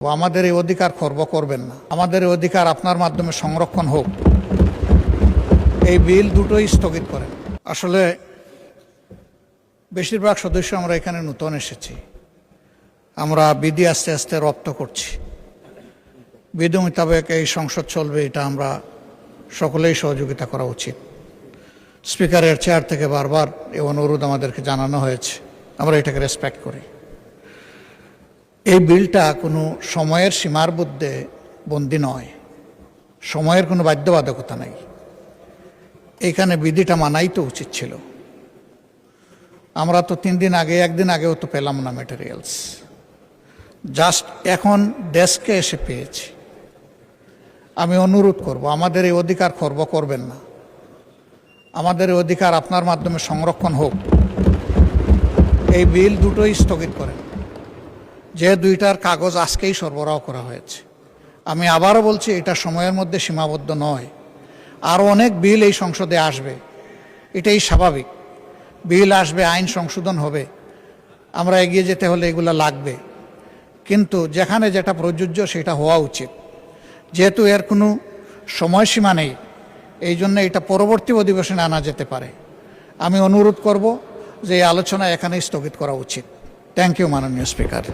আমাদের এই অধিকার খর্ব করবেন না। আমাদের এই অধিকার আপনার মাধ্যমে সংরক্ষণ হোক। এই বিল দুটোই স্থগিত করেন। আসলে বেশিরভাগ সদস্য আমরা এখানে নতুন এসেছি, আমরা বিধি আস্তে আস্তে রপ্ত করছি। বিধি মোতাবেক এই সংসদ চলবে, এটা আমরা সকলেই সহযোগিতা করা উচিত। স্পিকারের চেয়ার থেকে বারবার এই অনুরোধ আমাদেরকে জানানো হয়েছে, আমরা এটাকে রেসপেক্ট করি। এই বিলটা কোনো সময়ের সীমার মধ্যে বন্দী নয়, সময়ের কোনো বাধ্যবাধকতা নাই। এইখানে বিধিটা মানাই তো উচিত ছিল। আমরা তো 3 দিন আগে, একদিন আগেও তো পেলাম না ম্যাটেরিয়ালস, জাস্ট এখন ডেস্কে এসে পেয়েছি। আমি অনুরোধ করব, আমাদের এই অধিকার খর্ব করবেন না। আমাদের এই অধিকার আপনার মাধ্যমে সংরক্ষণ হোক। এই বিল দুটোই স্থগিত করেন। যে দুইটার কাগজ আজকেই সরবরাহ করা হয়েছে, আমি আবারও বলছি, এটা সময়ের মধ্যে সীমাবদ্ধ নয়। আরও অনেক বিল এই সংসদে আসবে, এটাই স্বাভাবিক। বিল আসবে, আইন সংশোধন হবে, আমরা এগিয়ে যেতে হলে এগুলো লাগবে। কিন্তু যেখানে যেটা প্রযোজ্য সেটা হওয়া উচিত। যেহেতু এর কোনো সময়সীমা নেই, এই জন্য এটা পরবর্তী অধিবেশনে আনা যেতে পারে। আমি অনুরোধ করব যে এই আলোচনা এখানেই স্থগিত করা উচিত। থ্যাংক ইউ মাননীয় স্পিকার।